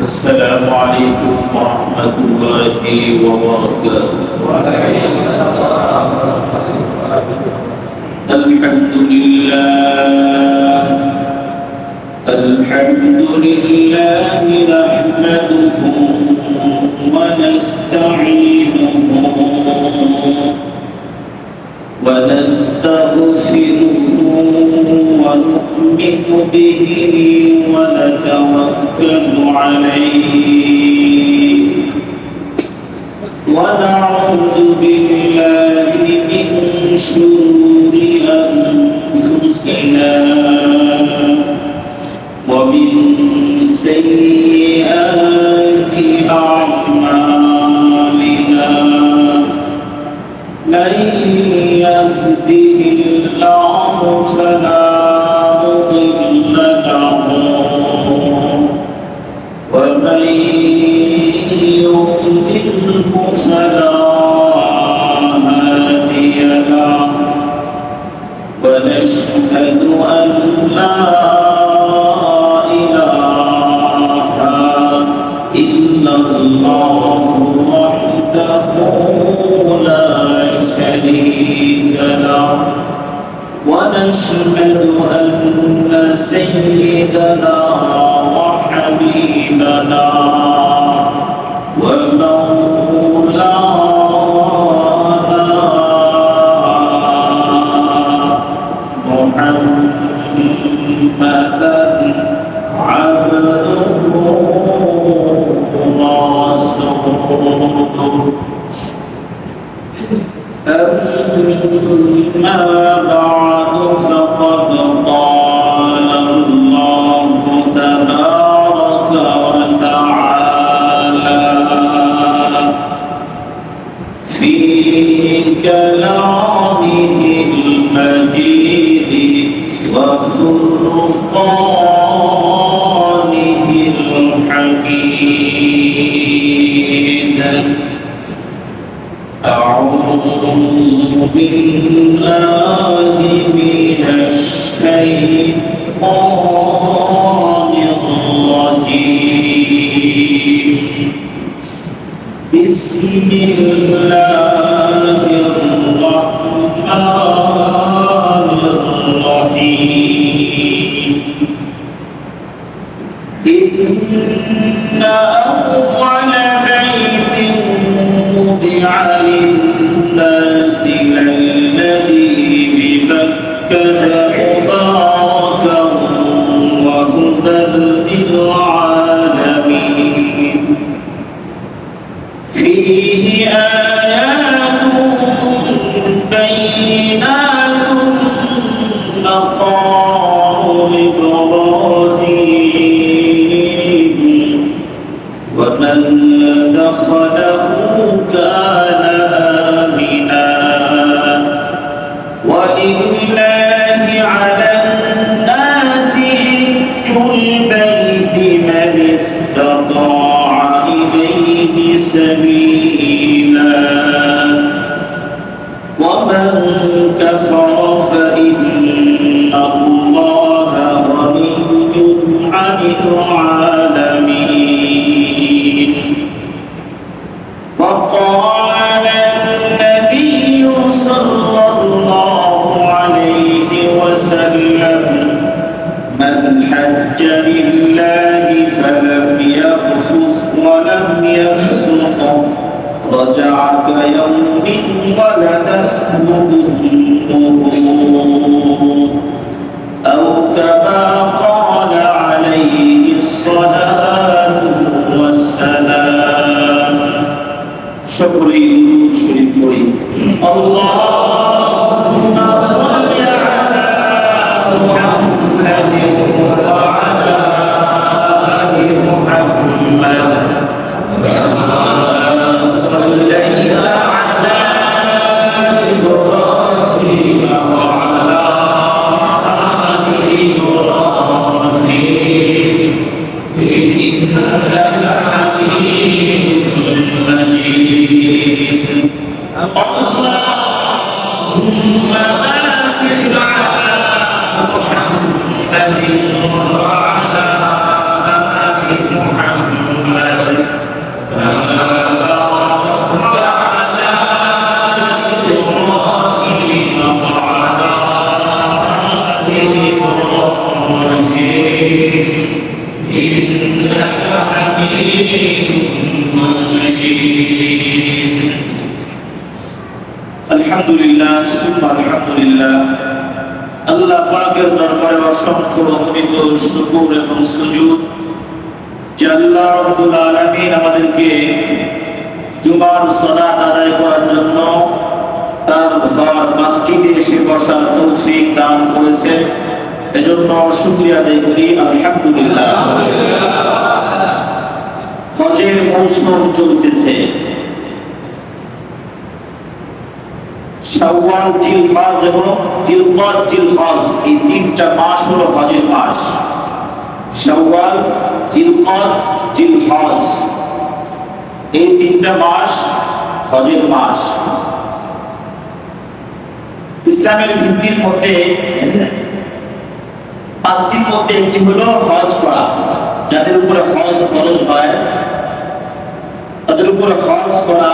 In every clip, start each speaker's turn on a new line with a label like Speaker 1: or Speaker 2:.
Speaker 1: السلام عليكم ورحمة الله وبركاته. وعليكم السلام. الحمد لله نحمده ونستعينه ونستغفره ونؤمن به ونتوكل عليه ونعوذ بالله من شرور أنفسنا ومن سيئات أعمالنا من يهده الله فلا مضل له ومن يضلله فلا هادي له ونشهد أن لا إله إلا الله وحده لا شريك له ونشهد أن سيدنا وحبيبنا ومولانا محمدا عبده ورسوله أما بعد فقد قال الله تبارك وتعالى في كلامه المجيد وفرقانه الحميد أعوذ بالله من الشيطان الرجيم بسم الله الرحمن الرحيم إن أول بيت وضع للناس للذي ببكة مباركا وهدى للعالمين فيه آيات بينات مقام إبراهيم ومن دخله كان آمنا ولله على الناس حج البيت من استطاع إليه سبيلا ومن كفر فإن الله غني عن العالمين وقال النبي صلى الله عليه وسلم من حج لله فلم يرفث ولم يفسق رجع كيوم ولدته أمه أو كما قال عليه الصلاة والسلام شكري شريف اللهم صل على محمد وعلى آل محمد كما صليت على إبراهيم وعلى آل إبراهيم إنك حميد مجيد اللهم بارك على محمد وعلى آل محمد حميد مجيد
Speaker 2: الحمد لله ثم الحمد لله আল্লাহ পাকের দরবারে অসংখ্য অগণিত শুকর এবং সুজুদ যে আল্লাহ রাব্বুল আলামিন আমাদেরকে জুমার সালাত আদায় করার জন্য তার ঘর মসজিদে এসে বসার তৌফিক দান করেছেন, এজন্য শুকরিয়া আদায় করি আলহামদুলিল্লাহ। হজের মৌসুম চলতেছে, শাওয়াল, জিলহজ এবং জিলকদ, জিলহজ এই তিনটা মাস হলো হজের মাস। শাওয়াল, জিলকদ, জিলহজ এই তিনটা মাস হজের মাস। ইসলামের ভিত্তির মধ্যে পাঁচটির মধ্যে একটি হলো হজ করা। যাদের উপরে হজ ফরজ হয় তাদের উপরে হজ করা,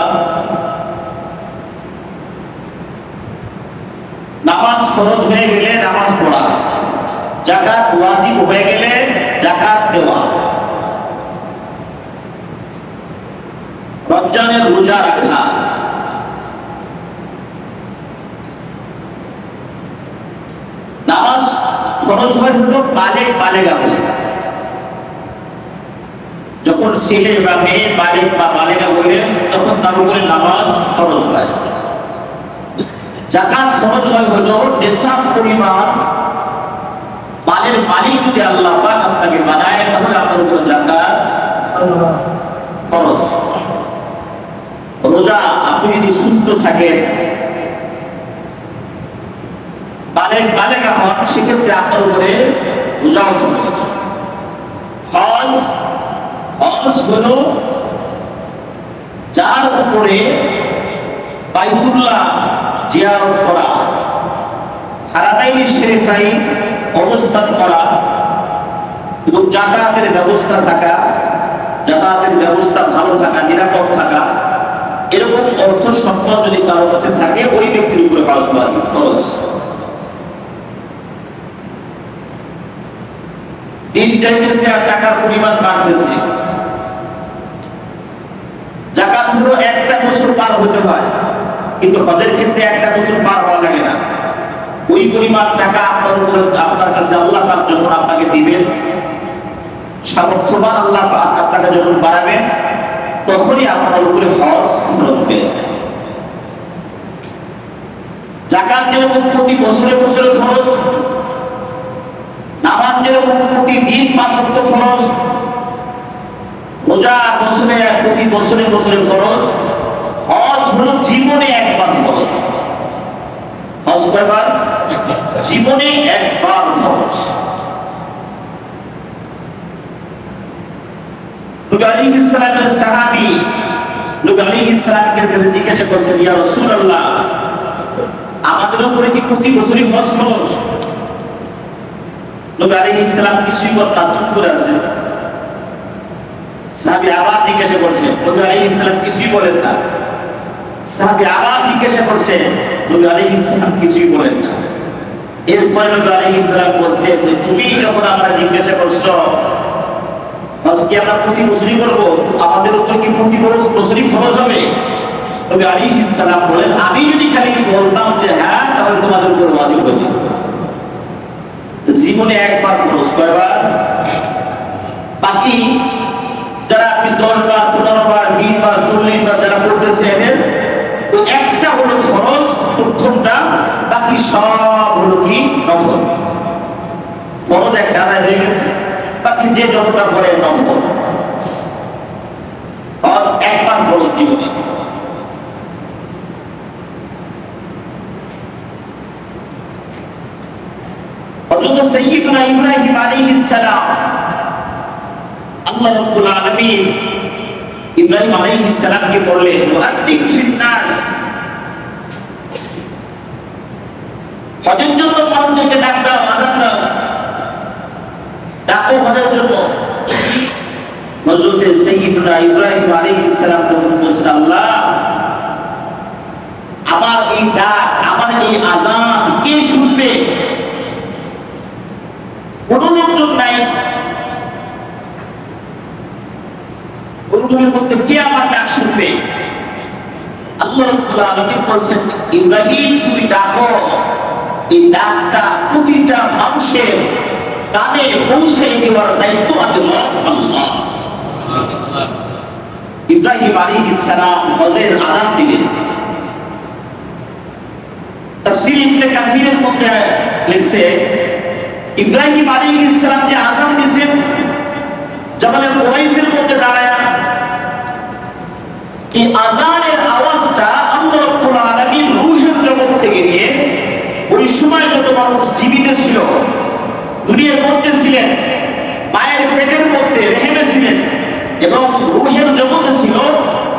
Speaker 2: নামাজ ফরজ হয়ে গেলে নামাজ পড়া, যাকাত ওয়াজিব হয়ে গেলে যাকাত দেওয়া, রমজানের রোজা রাখা, নামাজ ফরজ হয় হলো বালেগা হলে। যখন ছেলে বা মেয়ে বালেগ বা বালেগা হইলে তখন তার উপরে নামাজ ফরজ হয়। যাকাত ফরজ হয় হলো নিসাব পরিমাণ মালের মালিক যদি আল্লাহ পাক আপনাকে বানায় তাহলে আপনার উপর যাকাত ফরজ। রোজা আপনি যদি সুস্থ থাকেন, বালেগা হন, সেক্ষেত্রে আপনার উপরে রোজাও ফরজ। হজ হলো যার উপরে বাইতুল্লাহ জিয়ারত করা, হারামাইন শরীফাইন অবস্থান করা এবং যাতায়াতের ব্যবস্থা থাকা, যাতায়াতের ব্যবস্থা ভালো থাকা, নিরাপদ থাকা, এরকম অর্থ সম্পদ যদি কারো কাছে থাকে ওই ব্যক্তির উপরে হজ ওয়াজিব ফরজ। দিন চাইতেছে আর টাকার পরিমাণ বাড়তেছে। যাকাত হলো একটা বছর পার হতে হয়, কিন্তু হজের ক্ষেত্রে একটা বছর পার হওয়া লাগে না। ওই পরিমাণ টাকা আপনার উপরে, আপনার কাছে আল্লাহ পাক যখন আপনাকে দিবেন, সামর্থ্যবান আল্লাহ পাক আপনাকে যখন বাড়াবেন, তখনই আপনার উপরে হজ ফরজ হয়ে যায়। যাকাত যেরকম প্রতি বছরে বছরে ফরজ, নামাজ যেরকম প্রতিদিন 5 ওয়াক্ত ফরজ, রোজা বছরে প্রতি বছরে বছরে ফরজ, হজ হলো জীবনে একবার ফরজ। হজ কয়বার? জীবনে একবার ফরজ। নবী আলাইহিস সালামের সাহাবী নবী আলাইহিস সালামের কাছে জিজ্ঞাসা করছেন, ইয়া রাসূলুল্লাহ, আমাদের উপরে কি প্রতি বছরই হজ ফরজ? নবী আলাইহিস সালাম কিছুই বলেন না, চুপ করে আছেন। সাহাবী আবার জিজ্ঞাসা করছে, নবী আলাইহিস সালাম কিছুই বলেন না। সাহাবী আবার জিজ্ঞাসা করছে, নবী আলাইহিস সালাম কিছুই বলেন না। এরপর নবী আলাইহিস সালাম বলছে, তুমি যখন আমরা জিজ্ঞাসা করছো হজ কি আমরা প্রতি বছরই করবো, আমাদের উপর কি প্রতি বছরই ফরজ হবে? নবী আলাইহিস সালাম বলেন, আমি যদি খালি বলতাম যে হ্যাঁ, তাহলে তোমাদের উপর ওয়াজিব হয়ে যেত। জীবনে একবার ফরজ। কয়বার? বাকি যারা আপনি 10 বার, 15 বার, 20 বার, 40 বার যারা পড়তেছে, এদের ওই একটা হলো ফরজ প্রথমটা, বাকি সব হলো কি নফল। ফরজ একটা আদায় হয়ে গেছে, বাকি যে যতটা করে নফল। হজ একবার ফরজ জীবনে। হযরত সাইয়্যিদুনা ইব্রাহিম আলাইহিস সালাম, আল্লাহ রাব্বুল আলামিন ইব্রাহিম আলাইহিস সালামকে বললেন, ওয়াজ্জিক ফিন নাস, হজের জন্য মানুষদেরকে ডাক দাও, আযান দাও, ডাকো হজের জন্য। হযরত সাইয়্যিদুনা ইব্রাহিম আলাইহিস সালাম তখন বলছেন, আল্লাহ, আমার এই ডাক, আমার এই আযান কে শুনবে? কোন লোকজন নাই। ওইগুলোর মধ্যে কে আমার ডাক শুনবে? আল্লাহ রাব্বুল আলামিন বলেন, ইব্রাহিম তুমি ডাকো, এই ডাকটা প্রতিটা মানুষের কানে পৌঁছে দেওয়ার দায়িত্ব আল্লাহ। ইব্রাহিম আলাইহিস সালাম হজের আযান দিলেন। তাফসীর ইবনে কাসিরের মধ্যে লিখছে, ইব্রাহিম আলাইহিস সালাম যে আযান দিয়েছেন জাবালে কুরাইশের মধ্যে দাঁড়ায়া, এই আযানের আওয়াজটা আল্লাহ রাব্বুল আলামিন রূহের জগৎ থেকে নিয়ে ওই সময় যত মানুষ জীবিত ছিল, দুনিয়ার মধ্যে ছিলেন, মায়ের পেটের মধ্যে রেহেমে ছিলেন এবং রূহের জগতে ছিল,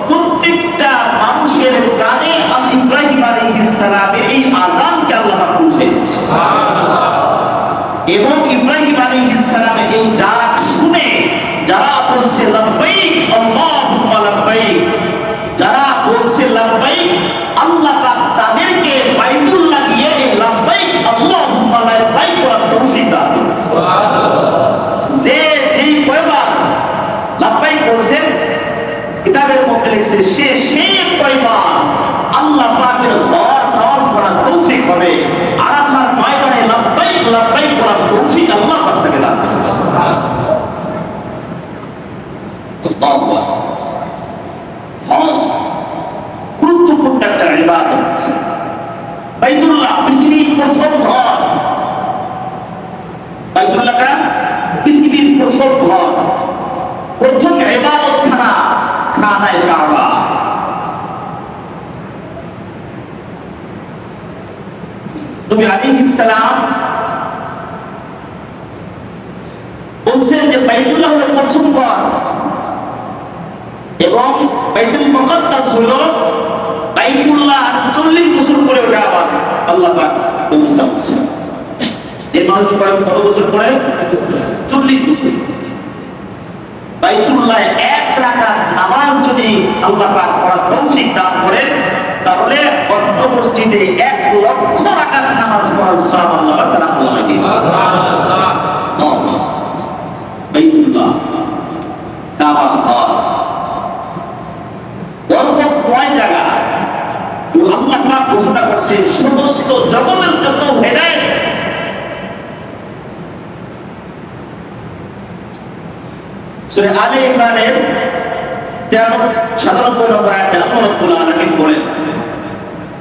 Speaker 2: প্রত্যেকটা মানুষের কানে ইব্রাহিম আলাইহিস সালামের এই আযানকে আল্লাহ পৌঁছে দিয়েছেন। এবং ইব্রাহিম আলাইহিস সালামের এই ডাক শুনে যারা বলছে লাব্বাইক আল্লাহুম্মা লাব্বাইক, যারা বলছে লাব্বাইক, আল্লাহ পাক তাদেরকে বাইতুল্লাহ গিয়ে এই লাব্বাইক আল্লাহুম্মা লাব্বাইক বলার তৌফিক দান করেন। সুবহানাল্লাহ। যে যেই কয়বার লাব্বাইক বলছেন, কিতাবের মধ্যে লিখছে সেই কয়বার আল্লাহ পাকের ঘর তওয়াফ করার তৌফিক হবে। আরাফার ময়দানে লাব্বাইক লাব্বাইক বলার তৌফিক আল্লাহ পাক তাকে দান করেন। সুবহানাল্লাহ। হজ গুরুত্বপূর্ণ একটা ইবাদত। বাইতুল্লাহ পৃথিবীর প্রথম ঘর, বাইতুল্লাহটা পৃথিবীর প্রথম ঘর, প্রথম ইবাদতখানা খানায়ে কাবা। নবী আলাইহিস সালাম বলছেন যে বাইতুল্লাহ হলো প্রথম ঘর এবং বাইতুল মুকাদ্দাস হলো বাইতুল্লাহ 40 বছর পরে ওটা আবার আল্লাহ পাক ব্যবস্থা করছেন। এর মানুষ কত বছর পরে? 40 বছর। বাইতুল্লাহ এক রাকাত নামাজ যদি আল্লাহ পাক পড়ার তৌফিক দান করেন, তাহলে অন্য মসজিদে 1 লক্ষ রাকাত নামাজ পড়ার সওয়াব আল্লাহ পাক তাআলা আমাদের দিয়েছেন। সুবহানাল্লাহ। বাইতুল্লাহ কাবা ঘর জায়গা আল্লাহ পাক ঘোষণা করছে সমস্ত জগতের যত হেদায়েত সূরা আলে ইমরানের 97 নম্বর আয়াতে আল্লাহ রাব্বুল আলামিন বলেন,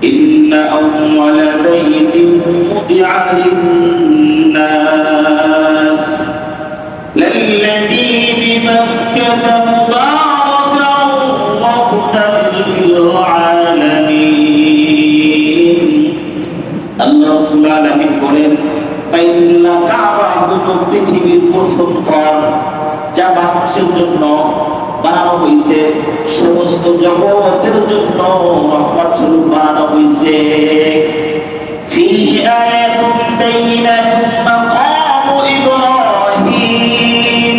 Speaker 2: ইন্না আউওয়ালা বাইতিন মুদিআ লিন-নাস লাল্লাযী বিমাক্কাতা মুবারাকান ওয়া হুদাল লিল-আলামিন। আল্লাহ রাব্বুল আলামিন বলেন, বাইতুল্লাহ কাবা হলো পৃথিবীর প্রথম ঘর, যা মানুষের জন্য বানানো হয়েছে, সমস্ত জগতের জন্য রহমত স্বরূপ বানানো হয়েছে। ফি আয়াতুন বাইনাতুন মাকামু ইব্রাহিম,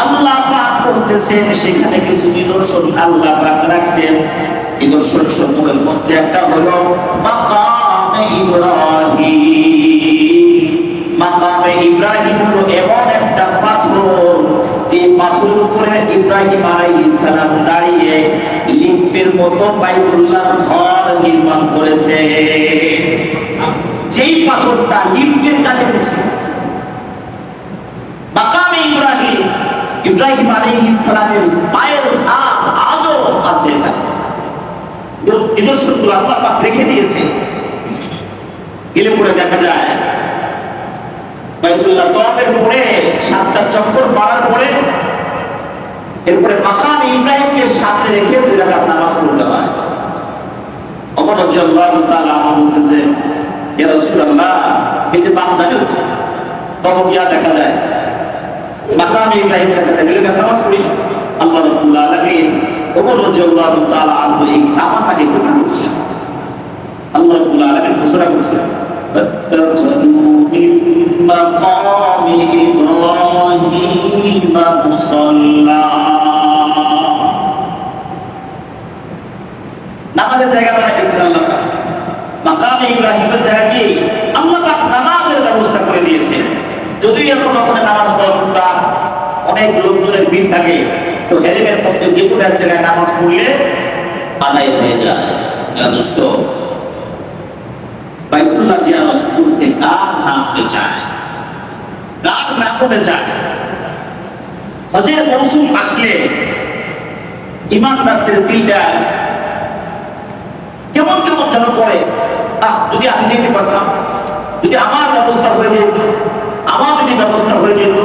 Speaker 2: আল্লাহ পাক বলতেছেন সেখানে কিছু নিদর্শন আল্লাহ পাক রাখছেন। নিদর্শন সমূহের মধ্যে একটা হলো মাকামে ইব্রাহিম। মাকামে ইব্রাহিম হলো এমন একটা পাথর, যে পাথরের উপরে ইব্রাহিম আলাইহিস সালাম দাঁড়িয়ে লিফটের মতো বাইতুল্লাহর ঘর নির্মাণ করেছে। যেই পাথরটা লিফটের কাজে দিয়েছে, মাকামে ইব্রাহিম, ইব্রাহিম আলাইহিস সালামের পায়ের ছাপ আজও আছে। নিদর্শনগুলো আল্লাহ পাক রেখে দিয়েছে। গেলে পরে দেখা যায় বাইতুল্লাহ তওয়াফের পরে 7টা চক্কর মারার পরে এরপরে মাকাম ইব্রাহিমকে সামনে রেখে 2 রাকাত নামাজ পড়তে হয়। ওমর রাদিয়াল্লাহু তাআলা আনহু বলেছে, ইয়া রাসূলুল্লাহ, এই যে বাম জানেন তখন গিয়া দেখা যায় মাকাম ইব্রাহিম দেখা যায় 2 রাকাত নামাজ পড়ি। আল্লাহ রাব্বুল আলামিন ওমর রাদিয়াল্লাহু তাআলা আনহু এই নামাজটাকে কবুল করেছেন। আল্লাহ রাব্বুল আলামিন ঘোষণা করেছেন, اتخذوا من مقام إبراهيم مصلى। নামাজের জায়গা বানাইছেন আল্লাহ পাক। মাকামে ইব্রাহিমের জায়গাকে আল্লাহ পাক নামাজের ব্যবস্থা করে দিয়েছেন। যদিও এখন ওখানে নামাজ পড়া অনেক লোকজনের ভিড় থাকে, তো হেরেমের মধ্যে যে কোনো এক জায়গায় নামাজ পড়লে আদায় হয়ে যায়। দোস্ত, বাইতুল্লাহ জিয়ারত করতে কার নাম চায়, কার নাম মনে চায়? হজের মৌসুম আসলে ইমানদারদের দিলটা কেমন কেমন যেন করে, যদি আমি যেতে পারতাম, যদি আমার ব্যবস্থা হয়ে যেত, আমার যদি ব্যবস্থা হয়ে যেত।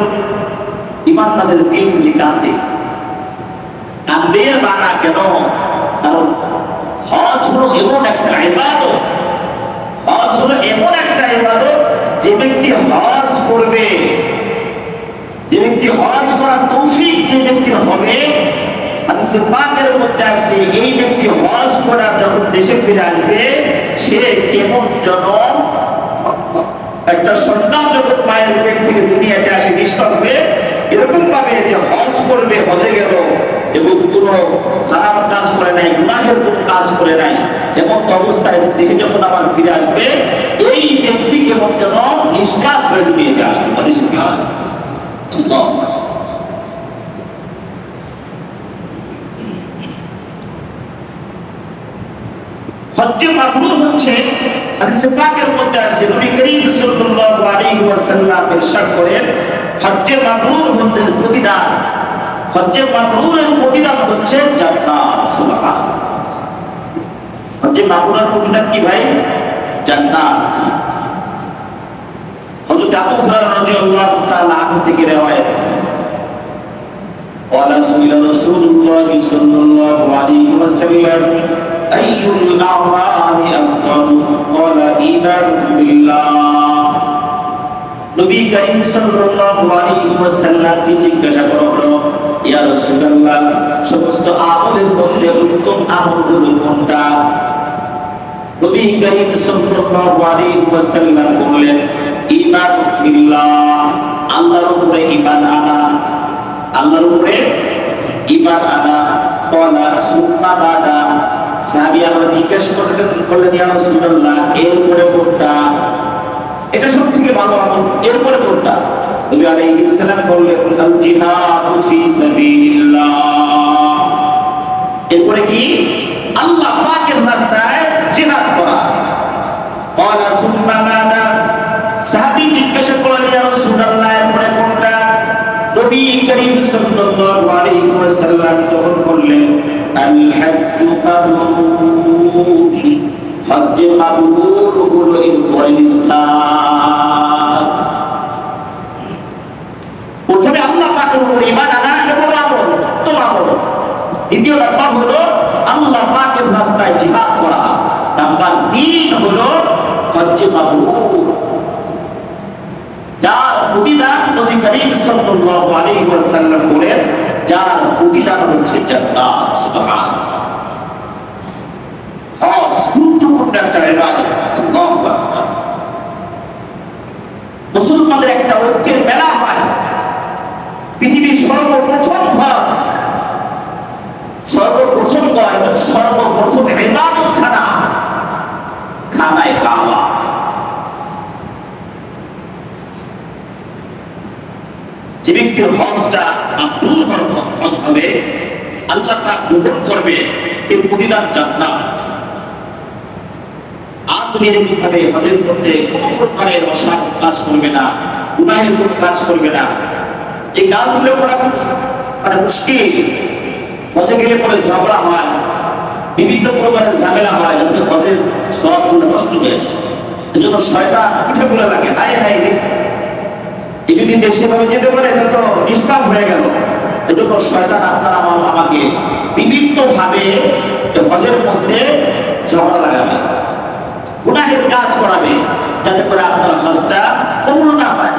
Speaker 2: ইমানদারদের দিল খালি কাঁদে, কাঁদবে বানা কেন? কারণ হজ হলো এমন একটা ইবাদত, হজ হলো এমন একটা ইবাদত, যে ব্যক্তি হজ করবে, যে ব্যক্তি হজ করার তৌফিক যে ব্যক্তির হবে, হাদিসে পাকের মধ্যে আছে এই ব্যক্তি হজ করার যখন দেশে ফিরে আসবে, সে কেমন যেন একটা সন্তান যখন মায়ের পেট থেকে দুনিয়াতে আসে নিষ্পাপ হয়ে, এরকম ভাবে যে হজ করবে, হজে গেল এবং কোনো খারাপ কাজ করে নাই, গুনাহের কোনো কাজ করে নাই, এমন অবস্থায় দেখে যখন আবার ফিরে আসবে, এই ব্যক্তি কেমন যেন নিষ্কাজ হয়ে দুনিয়াতে আসবে। হজ্জে মাবরুর হচ্ছে হাদিসে পাকের মধ্যে আছে, নবী করিম সাল্লাল্লাহু আলাইহি ওয়াসাল্লাম ইরশাদ করেন, হজ্জে মাবরুর হচ্ছে প্রতিদান, হজ্জে মাবরুরের প্রতিদান হচ্ছে জান্নাত। সুবহানাল্লাহ, হজ্জে মাবরুরের প্রতিদান কি ভাই? জান্নাত। হযরত আবু হুরায়রা রাদিয়াল্লাহু তাআলা আনহু থেকে রওয়ায়াত, قال سئل رسول الله صلى الله عليه وسلم أي الأعمال أفضل قال إيمان بالله। নবী করিম সাল্লাল্লাহু আলাইহি ওয়াসাল্লাম কে জিজ্ঞাসা করা হলো, ইয়া রাসূলুল্লাহ, সমস্ত আমলের মধ্যে উত্তম আমল হলো কোনটা? নবী করিম সাল্লাল্লাহু আলাইহি ওয়াসাল্লাম বললেন, ঈমান বিল্লাহ, আল্লাহর উপরে ঈমান আনা, আল্লাহর উপরে ঈমান আনা। ক্বালা সুম্মা মাযা? সাহাবী আবার জিজ্ঞেস করলেন, ইয়া রাসূলুল্লাহ, এরপরে কোনটা? এটা সবথেকে ভালো আমল, এরপরে কোনটা? নবী আলাইহিস সালাম বললেন, আল জিহাদু ফি সাবিলিল্লাহ। এরপরে কি? আল্লাহ পাকের রাস্তায় জিহাদ করা। ক্বালা সুম্মা মাযা? সাহাবী জিজ্ঞেস করলেন, ইয়া রাসূলুল্লাহ, এরপরে কোনটা? নবী করিম সাল্লাল্লাহু আলাইহি ওয়াসাল্লাম তখন বললেন, আল হাজ্জু মাবরুর, হজ্জ মাবরুর হলো এরপরে ইসলাম। প্রথমে আল্লাহ পাকের উপর ঈমান আনা, এটা বড় আমল, উত্তম আমল। দ্বিতীয় নাম্বার হলো আল্লাহ পাকের রাস্তায় জিহাদ করা। নাম্বার 3 হলো হজ্জ মাবরুর, যার প্রতিদান নবী করিম সাল্লাল্লাহু আলাইহি ওয়াসাল্লাম বলেন, যার প্রতিদান হচ্ছে জান্নাত। সুবহানাল্লাহ, হজ গুরুত্বপূর্ণ একটা ইবাদত। আল্লাহু আকবার। মুসলমানদের একটা ঐক্যের মেলা হয়, পৃথিবীর সর্বপ্রথম ঘর, সর্বপ্রথম ঘর এবং সর্বপ্রথম ইবাদতখানা খানায়ে কাবা। যে ব্যক্তির হজটা মাবরুর হজ হবে, আল্লাহ তা গ্রহণ করবে, এর প্রতিদান জান্নাত। আর যদি এরকম ভাবে হজের মধ্যে কোনো প্রকারের অসাধু কাজ করবে না, গুনাহের কোনো কাজ করবে না, এই কাজগুলো করা খুব মুশকিল। হজে গেলে পরে ঝগড়া হয়, বিভিন্ন প্রকারের ঝামেলা হয়, যাতে হজের সওয়াবগুলো নষ্ট হয়ে যায়। এজন্য শয়তান পিঠে বলে লাগে, হায় হায় রে, এই যদি দেশে ভাবে যেতে পারে তত নিষ্পাপ হয়ে গেল। এজন্য শয়তান আপনার আমাকে বিভিন্ন ভাবে হজের মধ্যে ঝগড়া লাগাবে, গুনাহের কাজ করাবে, যাতে করে আপনার হজটা কবুল না হয়।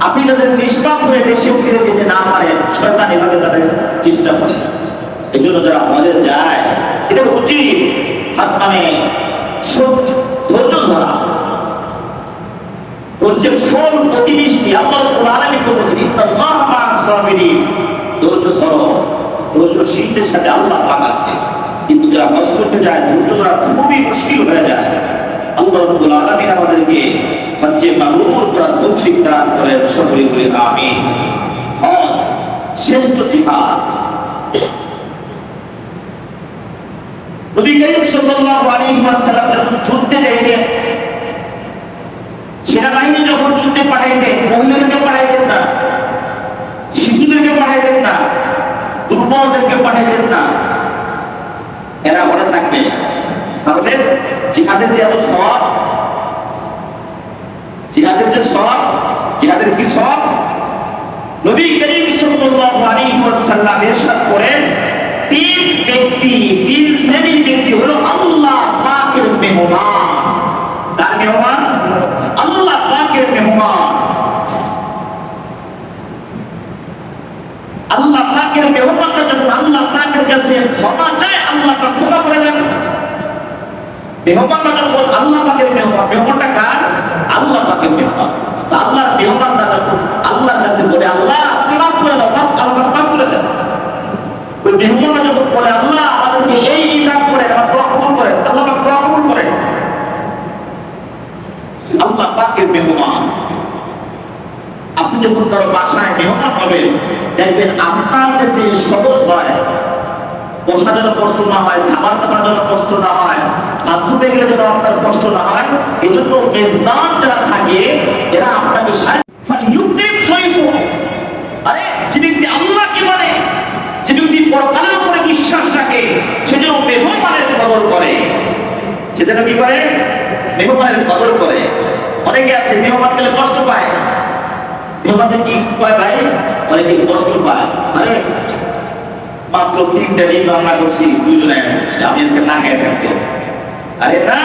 Speaker 2: আপনি যাদের নিষ্পাপ হয়ে দেশে ফিরে যেতে না পারেন, শয়তান এভাবে তাদের চেষ্টা করে। এই জন্য যারা হজে যায়, এদের উচিত ধৈর্য ধরা। ধৈর্যের ফল অতি মিষ্টি। আল্লাহ রাব্বুল আলামিন তো বলেছেন, ইন্নাল্লাহা মা'আস সাবিরিন, ধৈর্য ধরো, ধৈর্যশীলদের সাথে আল্লাহ পাক আছে। কিন্তু যারা হজ করতে যায়, ধৈর্য ধরা খুবই মুশকিল হয়ে যায়। আল্লাহ রাব্বুল আলামিন আমাদেরকে হজ্জে মাবরুর করার তৌফিক দান করেন, সকলে বলি আমিন। হজ শ্রেষ্ঠ জিহাদ। নবী করিম সাল্লাল্লাহু আলাইহি ওয়াসাল্লাম যখন যুদ্ধে যাইতেন, সেনাবাহিনী যখন যুদ্ধে পাঠাইতেন, মহিলাদেরকে পাঠাইতেন না, শিশুদেরকে পাঠাইতেন না, দুর্বলদেরকে পাঠাইতেন না, এরা ঘরে থাকবে। তাহলে জিহাদের যে এত সওয়াব, জিহাদের যে সওয়াব, জিহাদের কি সওয়াব? নবী করিম সাল্লাল্লাহু আলাইহি ওয়াসাল্লাম ইরশাদ করেন, তিন ব্যক্তি, তিন শ্রেণীর ব্যক্তি হলো আল্লাহ পাকের মেহমান। কার মেহমান? আল্লাহ পাকের মেহমান। আল্লাহ পাকের মেহমানরা যখন আল্লাহ পাকের কাছে ক্ষমা চায়, আল্লাহ পাক ক্ষমা করে দেন। মেহমানরা যখন আল্লাহ পাকের মেহমান, মেহমানটা কার? আল্লাহ পাকের মেহমান। তো আল্লাহর মেহমানরা যখন আল্লাহর কাছে বলে, আল্লাহ আপনি মাফ করে দাও, আল্লাহ মাফ করে দেন। ওই মেহমানরা যখন বলে, আল্লাহ আমাদেরকে এই কাজ করে, আমার দোয়া কবুল করেন, আল্লাহ পাক দোয়া কবুল করেন। আল্লাহ পাকের মেহমান। আপনি যখন কারো বাসায় মেহমান হবেন, দেখবেন আপনার যাতে সহজ হয়, বসা যেন কষ্ট না হয়, খাবার দাবার যেন কষ্ট না হয়, বাথরুমে গেলে যেন আপনার কষ্ট না হয়, এই জন্য মেজবান যারা থাকে এরা আপনাকে আরে যে ব্যক্তি আল্লাহকে মানে, যে ব্যক্তি পরকালের উপরে বিশ্বাস রাখে, সে যেন মেহমানের কদর করে। সে যেন কি করে? মেহমানের কদর করে। অনেকে আছে মেহমান গেলে কষ্ট পায়। মেহমানদের কি কয় ভাই? অনেকে কষ্ট পায়। আরে মাত্র 3টা ডিম রান্না করছি, 2 জনে করছি, আমি আজকে না খেয়ে থাকতে। আরে না,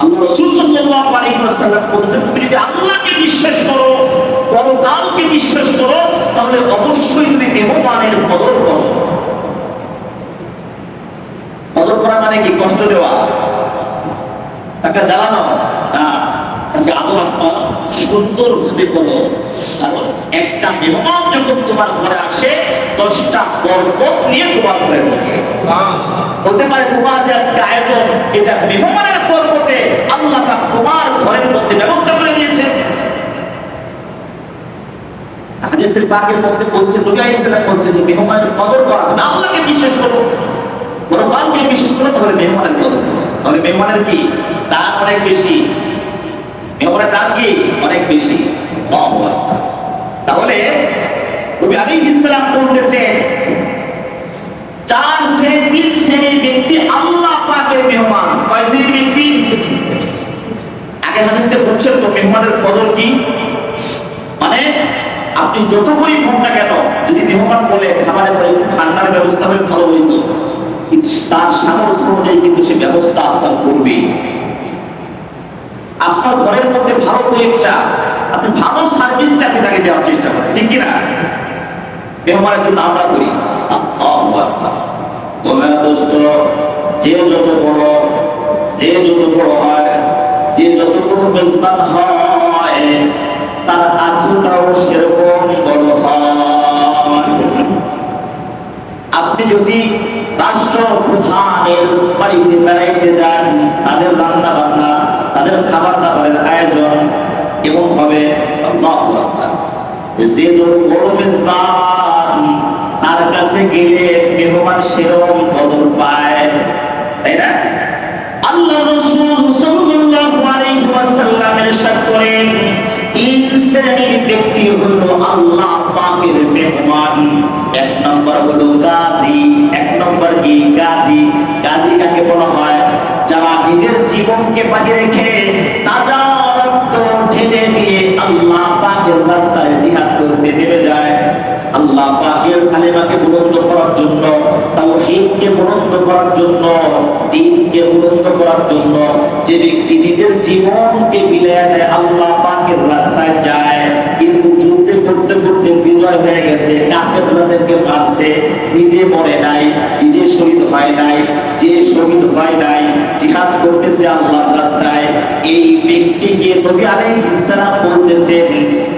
Speaker 2: আল্লাহ রাসূল সাল্লাল্লাহু আলাইহি ওয়াসাল্লাম বলেছেন, তুমি যদি আল্লাহকে বিশ্বাস করো, পরকালকে বিশ্বাস করো, তাহলে অবশ্যই তুমি মেহমানের কদর করো। কদর করা মানে কি? কষ্ট দেওয়া, তাকে জ্বালানো না, তাকে আদর সুন্দর ভাবে করো। কারণ একটা মেহমান যখন তোমার ঘরে আসে, 10টা বরকত নিয়ে তোমার ঘরে ঢোকে। হতে পারে তোমার যে আজকে আয়োজন, এটা মেহমানের বরকতে আল্লাহ পাক তোমার ঘরের মধ্যে ব্যবস্থা করে দিয়েছে। হাদিসের পাকের মধ্যে বলছে, নবী আলাইহিস সালাম বলছেন, মেহমানের কদর করা, তুমি আল্লাহকে বিশ্বাস করো, পরকালকে বিশ্বাস করো, তাহলে মেহমানের কদর করো। তাহলে মেহমানের কি দাম অনেক বেশি, মেহমানের দাম কি অনেক বেশি। তাহলে নবী আলাইহিস সালাম বলতেছেন, 4 শ্রেণী, 3 শ্রেণীর ব্যক্তি আল্লাহ পাকের মেহমান। কয় শ্রেণীর ব্যক্তি? আগে হাদিসে বলছেন তো মেহমানের কদর কি, মানে আপনি যত গরিব হন না কেন, যদি মেহমান বলে খাবারের পরে একটু ঠান্ডার ব্যবস্থা হলে ভালো হইতো, তার সামর্থ্য অনুযায়ী কিন্তু সে ব্যবস্থা আপনার করবে। আপনার ঘরের মধ্যে ভালো প্লেটটা, আপনি ভালো সার্ভিসটা আপনি তাকে দেওয়ার চেষ্টা করেন, ঠিক কিনা? মেহমানের জন্য আমরা করি। দোস্ত, যে যত বড়, যে যত বড় হয়, যে যত বড় মেজবান হয়, তার আজটাও সেরকম বড় হয়। আপনি যদি রাষ্ট্রপ্রধানের বাড়িতে বেড়াইতে যান, তাদের রান্না বান্না, তাদের খাবার দাবারের আয়োজন কেমন হবে? আল্লাহু আকবার। যে যত বড় মেজবান, তার কাছে গেলে মেহমান সেরকম কদর পায়, তাই না? আল্লাহ রাসূল সাল্লাল্লাহু আলাইহি ওয়াসাল্লাম ইরশাদ করেন, 3 শ্রেণীর ব্যক্তি হলো আল্লাহ পাকের মেহমান। 1 নম্বর হলো গাজী। 1 নম্বর কি? গাজী। গাজী কাকে বলা হয়? যারা নিজের জীবনকে বাজি রেখে তাজা রক্ত ঢেলে দিয়ে আল্লাহ পাকের রাস্তায় জিহাদ করতে নেমে যায়। আল্লাহ পাকের কালেমাকে বুলন্দ করার জন্য, তাওহীদকে বুলন্দ করার জন্য, দ্বীনকে বুলন্দ করার জন্য যে ব্যক্তি নিজের জীবনকে বিলিয়ে দেয়, আল্লাহ পাকের রাস্তায় যায়, কিন্তু যুদ্ধ করতে করতে বিজয় হয়ে গেছে, কাফেরদেরকে মারছে, নিজে মরে নাই, নিজে শহীদ হয় নাই, যে শহীদ হয় নাই, জিহাদ করতেছে আল্লাহর রাস্তায়, এই ব্যক্তিকে নবী আলাইহিস সালাম বলতেছেন,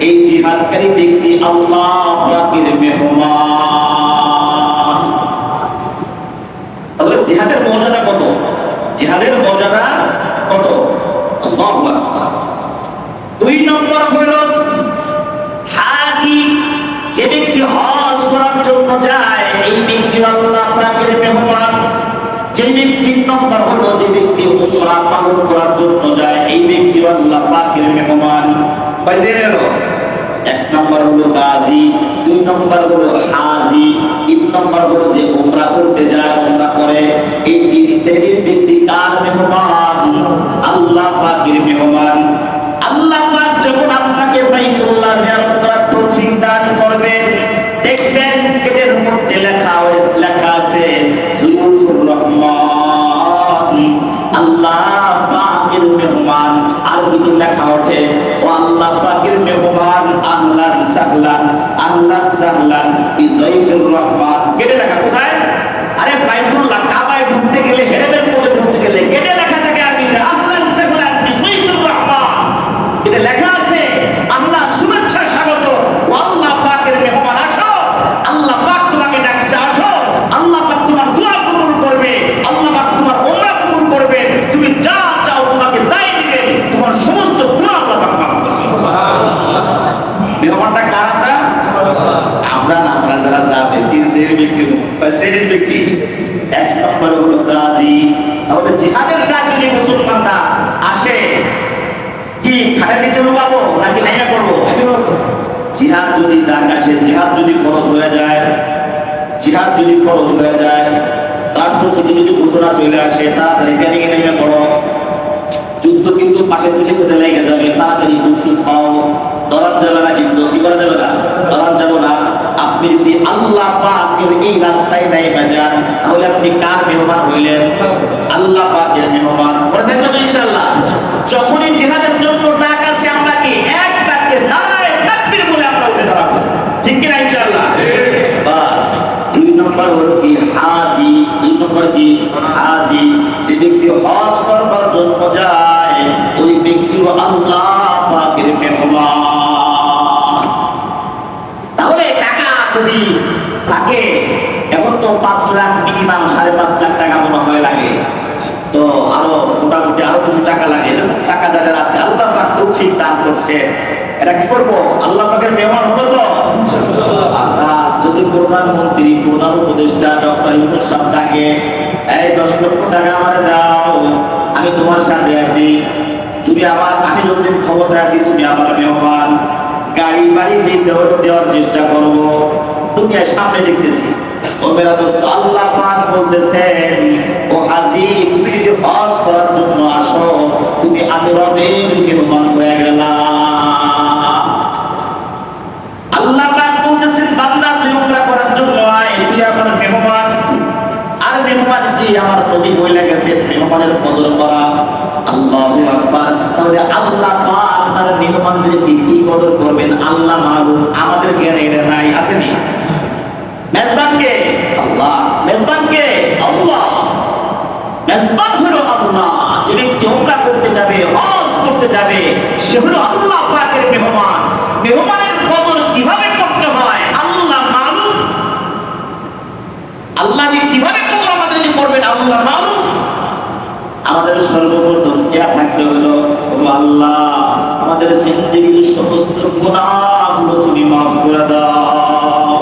Speaker 2: এই জিহাদকারী ব্যক্তি আল্লাহ পাকের মেহমান। তাহলে জিহাদের মর্যাদা কত? জিহাদের মর্যাদা কত? আল্লাহু আকবার। 2 নম্বর হলো হাজী। যে নম্বর হলো হাজি, 3 নম্বর হলো যে উমরা করতে যায়, উমরা করে। এই 3 শ্রেণীর ব্যক্তি কার মেহমান? আল্লাহ পাকের মেহমান। আল্লাহ পাক যখন আপনাকে বাইতুল্লাহ জিয়ারত করার তৌফিক দান করবেন, দেখবেন গেটের মধ্যে লেখা আছে জুয়ুফুর রহমান, আল্লাহ পাকের মেহমান। আরবিতে লেখা ওঠে ও আল্লাহ পাকের মেহমান, আহলান সাহলান, আহলান সাহলান বিজয়ফুর রহমান। গেটে লেখা কোথায়? আরে বাইতুল্লাহ কাবায় ঢুকতে গেলে, হেরেমের মধ্যে ঢুকতে গেলে গেটে লেখা থাকে আরবিতে আহলান সাহলান বিজয়ফুর রহমান। এটা লেখা আছে আল্লাহ শুভেচ্ছা স্বাগত, ও আল্লাহ পাকের মেহমান আসো, আল্লাহ পাক তোমাকে ডাকছে আসো, আল্লাহ পাক তোমার দোয়া কবুল করবে, আল্লাহ পাক তোমার উমরা কবুল করবে, তুমি যা চাও তোমাকে তাই দিবেন, তোমার সমস্ত গুনাহ আল্লাহ পাক মাফ করবে। সুবহানাল্লাহ। মেহমানটা কারা? আমরা না, আমরা যারা যাবে 3 শ্রেণীর ব্যক্তি। শ্রেণীর ব্যক্তি 1 নম্বর হলো গাজী। তাহলে জিহাদের ডাক যদি মুসলমানরা আসে, কি খাটের নিচে লুকাবো নাকি নাইমা করবো? জিহাদ যদি ডাক আসে, জিহাদ যদি ফরজ হয়ে যায়, জিহাদ যদি ফরজ হয়ে যায়, রাষ্ট্র থেকে যদি ঘোষণা চলে আসে, তাড়াতাড়ি ট্রেনিংয়ে নেমে পড়ো, যুদ্ধ কিন্তু পাশের দেশের সাথে লেগে যাবে, তাড়াতাড়ি প্রস্তুত হও, দরান যাবে না, কিন্তু কি করা যাবে না, দরান যাবো না। আপনি যদি আল্লাহ পাকের এই রাস্তায় নেমে যান, তাহলে আপনি কার মেহমান হইলেন? আল্লাহ পাকের মেহমান। করে থাকবেন তো ইনশাআল্লাহ। যখনই জিহাদের জন্য ডাক আসে, আমরা কি এক ডাকে নারায়ে তাকবীর বলে আমরা উঠে দাঁড়াবো, ঠিক কি না ইনশাআল্লাহ? বাস। 2 নম্বর হলো কি হাজি। 2 নম্বর কি হাজি। যে ব্যক্তি হজ করবার জন্য যায়, ওই ব্যক্তিও আল্লাহ পাকের মেহমান। তাহলে টাকা যদি থাকে, এখন তো 5 লাখ মিনিমাম 5.5 লাখ টাকা মনে হয় লাগে, তো আরো মোটামুটি আরো কিছু টাকা লাগে। এরকম টাকা যাদের আছে, আল্লাহ পাক তৌফিক দান করছে, এটা কি করবো? আল্লাহ পাকের মেহমান হবো তো ইনশাআল্লাহ। যদি প্রধানমন্ত্রী, প্রধান উপদেষ্টা ডক্টর ইউনূস সাহেব ডাকে, এই 10 লক্ষ টাকা আমারে দাও, আমি তোমার সাথে আছি, তুমি আমার, আমি যতদিন ক্ষমতায় আছি তুমি আমার মেহমান, গাড়ি বাড়ি বেচে দেওয়ার চেষ্টা করবো, দুনিয়ার সামনে দেখতেছি। ও মেরা দোস্ত, আল্লাহ পাক বলতেছেন, ও হাজী, তুমি যদি হজ করার জন্য আসো, তুমি আমি রবের মেহমান হয়ে গেলা। আল্লাহ পাক বলতেছেন, বান্দা তুই উমরা করার জন্য আয়, তুই আমার মেহমান। আর মেহমান কি? আমার নবী বলে গেছেন মেহমানের কদর করা। আল্লাহু আকবার। তাহলে আল্লাহ পাক তার মেহমানদের কি কদর করবেন আল্লাহ মালুম, আমাদের জ্ঞানে এটা নাই, আসেনি? মেজবানকে আল্লাহ, মেজবানকে আল্লাহ, মেজবান হলো আল্লাহ। যে ব্যক্তি উমরা করতে যাবে, হজ করতে যাবে, সে হলো আল্লাহ পাকের মেহমান। মেহমানের কদর কিভাবে করতে হয় আল্লাহ মালুম। আল্লাহ যে কিভাবে কদর আমাদেরকে করবেন আল্লাহ মালুম। আমাদের সর্বপ্রথম ইয়া থাকতে হলো, ও আল্লাহ, আমাদের জিন্দেগীর সমস্ত গুনাহগুলো তুমি মাফ করে দাও।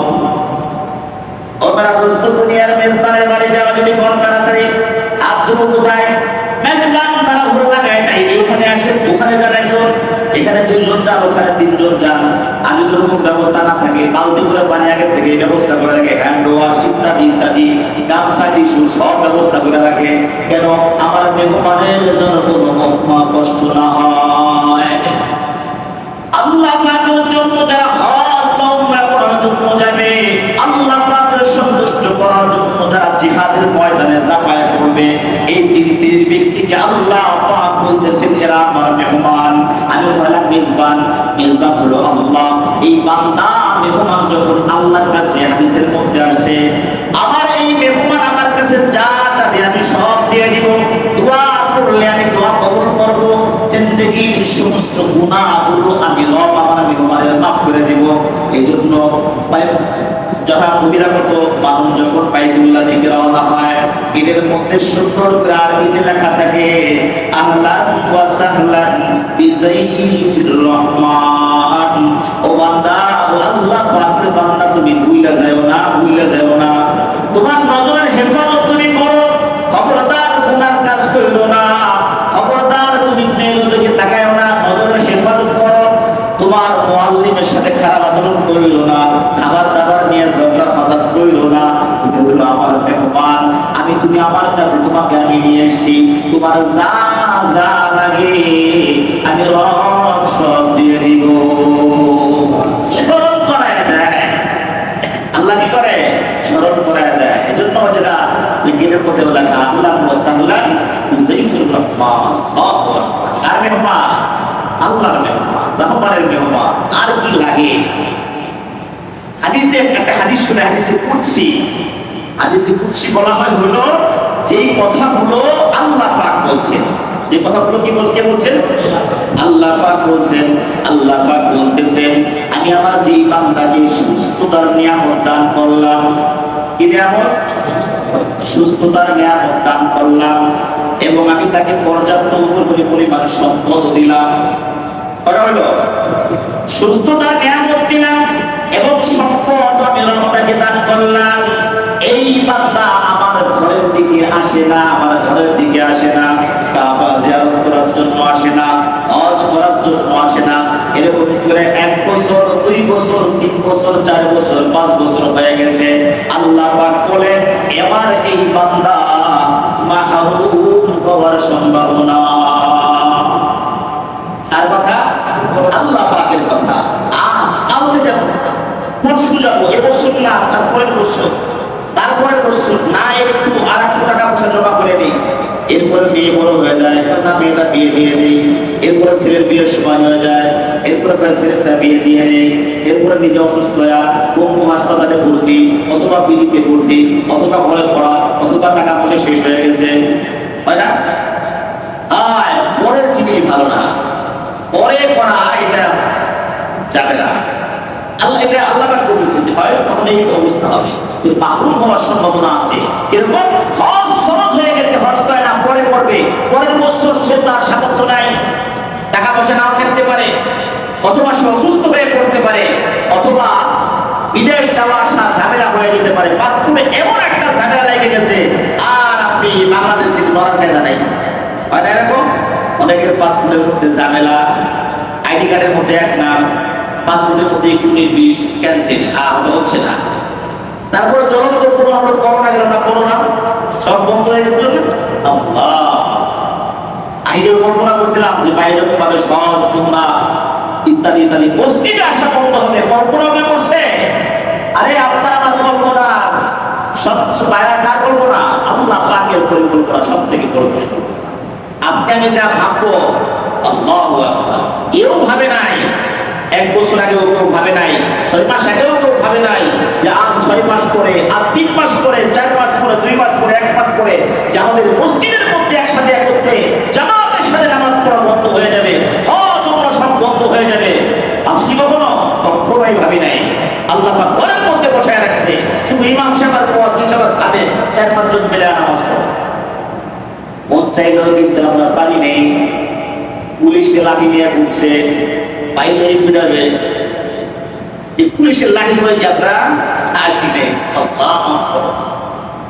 Speaker 2: ও মেরা দোস্ত, দুনিয়ার মেজবানের বাড়ি যাওয়া যদি কোন তাড়াতাড়ি হাত ধুবো কোথায়? মেজবান তারা ঘুরে লাগায়, তাই এখানে আসে, ওখানে যান একজন, এখানে 2 জন যান, ওখানে 3 জন যান। আমি তো এরকম ব্যবস্থা না থাকে, বালতি করে পানি আগে থেকে ব্যবস্থা করে রাখে, হ্যান্ড ওয়াশ ইত্যাদি ইত্যাদি, গামছা টিস্যু সব ব্যবস্থা করে রাখে। কেন? আমার মেহমানের যেন কোনো কষ্ট না হয়। আল্লাহ পাকের জন্য যারা হজ বা উমরা করার জন্য যাবে, আল্লাহ পাকের সন্তুষ্ট করার জন্য যারা জিহাদের ময়দানে ঝাঁপায় পড়বে, এই 3 শ্রেণীর ব্যক্তিকে আল্লাহ পাক বলতেছেন, এরা আমার মেহমান, আমি হলাম মেজবান। মেজবান হলো আল্লাহ। এই বান্দা মেহমান যখন আল্লাহর কাছে, হাদিসের মধ্যে আসে, আমার এই মেহমান আমার কাছে যা চাবে আমি সব দিয়ে দিব, দোয়া করলে আমি দোয়া কবুল করব, জিন্দেগীর সমস্ত গুনাহগুলো আমি রব আমার মেহমানের মাফ করে দিব। এই জন্য যারা বহিরাগত মানুষ যখন বাইতুল্লাহ থেকে রওনা হয়, ঈদের মধ্যে সুন্দর করে আরবিতে লেখা থাকে, আহলান ওয়া সাহলান বিজাইফির রহমান। ও বান্দা, ও আল্লাহ পাকের বান্দা, তুমি ভুইলা যাও না, ভুইলা যাও না, তোমার নজরের হেফাজত তুমি করো, খবরদার গুনার কাজ করো না, খবরদার তুমি মেয়ের দিকে তাকায়ও না, নজরের হেফাজত করো, তোমার মুআল্লিমের সাথে খারাপ আচরণ করিও না, খাবার দাবার তুমি আমার কাছে তোমাকে আমি নিয়ে এসেছি, তোমার যা যা লাগে আমি রব সব দিয়ে দিব। স্মরণ করায় দেয় আল্লাহ, কি করে? স্মরণ করায় দেয়। এজন্য যেটা গেটের মধ্যে লেখা আল্লাহ মুস্তাহলান যাইফুর রহমান, আল্লাহু আকবার। আর মেহমান আল্লাহর মেহমান, রহমানের মেহমান, আর কি লাগে? হাদিসে একটা হাদিস শুনে, হাদিসে কুদসি, হাদিসে কুদসি বলা হয় হলো যেই কথাগুলো আল্লাহ পাক বলছেন, যে কথাগুলো কি বলছে, কে বলছেন? আল্লাহ পাক বলছেন। আল্লাহ পাক বলতেছেন আমি আমার যেই বান্দাকে সুস্থতার নিয়ামত দান করলাম, কি নিয়ামত? সুস্থতার নিয়ামত দান করলাম, এবং আমি তাকে পর্যাপ্ত পরিমাণ সম্পদ দিলাম। কথা হলো সুস্থতার নিয়ামত দিলাম এবং সম্পদ আমি রবটাকে দান করলাম। এই বান্দা আমার ঘরের দিকে আসে না, আমার ঘরের দিকে আসে না, কাবা জিয়ারত করার জন্য আসে না, হজ করার জন্য আসে না। এরকম করে 1 বছর, 2 বছর, 3 বছর, 4 বছর, 5 বছর হয়ে গেছে। আল্লাহ পাক বলেন এবার এই বান্দা মাহরুম হওয়ার সম্ভাবনা। আর কথা আল্লাহ পাকের কথা। আজ কালকে যাব, পরশু যাবো, এবছর না, তারপরের বছর, তারপরের বছর না, একটু আর একটু টাকা পয়সা জমা করে নেই, এরপরে বিয়ে বড় হয়ে যায়, না মেয়েটা বিয়ে দিয়ে নেই, এরপরে ছেলের বিয়ের সময় হয়ে যায়, এরপরে ছেলেটা বিয়ে দিয়ে নেই, এরপরে নিজে অসুস্থ হয়ে কোন হাসপাতালে ভর্তি, অথবা পিজিতে ভর্তি, অথবা ঘরে পড়া, অথবা টাকা পয়সা শেষ হয়ে গেছে, হয় না? পরের জিনিস ভালো না, পরে করা এটা যাবে না। আল্লাহ এটা আল্লাহ পাক বলেছেন যে হয় তখন এই অবস্থা হবে, মাহরুম হওয়ার সম্ভাবনা আছে। এরকম হজ ফরজ হয়ে গেছে, হজ করে না, পরে করবে, পরের বছর সে তার সামর্থ্য নাই, টাকা পয়সা নাও থাকতে পারে, অথবা সে অসুস্থ হয়ে পড়তে পারে, অথবা বিদেশ যাওয়া আসা ঝামেলা হয়ে যেতে পারে, পাসপোর্টে এমন একটা ঝামেলা লেগে গেছে আর আপনি বাংলাদেশ থেকে মরার কায়দা নাই, হয় না? এরকম অনেকের পাসপোর্টের মধ্যে ঝামেলা, আইডি কার্ডের মধ্যে এক নাম, পাসপোর্টের মধ্যে 19-20 ক্যান্সেল, আর হচ্ছে না। তারপরে জ্বলন্ত কোনো আমরা করোনা গেল না, করোনা সব বন্ধ হয়ে গেছিল না। আল্লাহ, আইডিও কল্পনা করছিলাম যে বাইরে ভাবে সহজ তোমরা ইত্যাদি ইত্যাদি মসজিদে আসা বন্ধ হবে, কল্পনা করছে। আরে আপনার আমার কল্পনা সব বাইরে, কার কল্পনা? আল্লাহ পাকের পরিকল্পনা সব থেকে বড় পরিকল্পনা। আপনি আমি যা ভাববো, আল্লাহু আকবার, কেউ ভাবে নাই। 1 বছর আগেও কেউ ভাবে নাই, 6 মাস আগেও কেউ ভাবে নাই যে আর 6 মাস পরে, আর 3 মাস পরে, 4 মাস পরে, 2 মাস পরে, 1 মাস পরে যে আমাদের মসজিদের মধ্যে একসাথে একত্রে জামাতের সাথে নামাজ পড়া বন্ধ হয়ে যাবে, হজ ওমরা সব বন্ধ হয়ে যাবে। ভাবছি কখনো? কখনোই ভাবি নাই। আল্লাহ পাক ঘরের মধ্যে বসায় রাখছে, শুধু ইমাম সাহেব আর মুয়াজ্জিন সাহেব খাবে, 4-5 জন মিলে নামাজ পড়ে। মন চাইলেও কিন্তু আমরা পারি নেই। পুলিশে লাঠি নিয়ে ঘুরছে, বাইরে ফিরাবে, এই পুলিশের লাঠি হয়ে আমরা আসি নেই।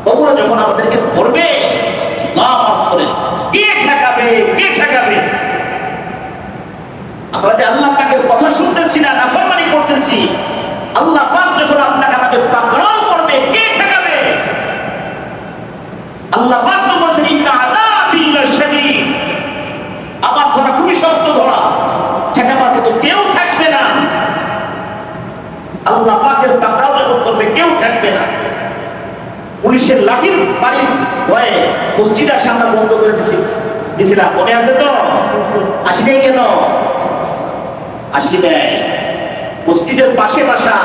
Speaker 2: কবরে যখন আমাদেরকে ধরবে, মাফ করে কে ঠেকাবে, কে ঠেকাবে? আমরা যে আল্লাহ পাকের কথা শুনতেছি না, নাফরমানি করতেছি, আল্লাহ পাক যখন আপনাকে আমাকে পাকড়াও করবে, কে ঠেকাবে? আল্লাহ পাক তো বলেছেন ইন্না আযাবি লাশাদীদ, আমার ধরা খুবই শক্ত ধরা, ঠেকাবার মতো কেউ থাকবে না। আল্লাহ পাকের পাকড়াও যখন করবে কেউ থাকবে না। পুলিশের লাঠির বাড়ির ভয়ে মসজিদের সামনে বন্ধ করে দিছিলাম, মনে আছে তো? আসি নাই কেন? আসি নাই, মসজিদের পাশে বাসা,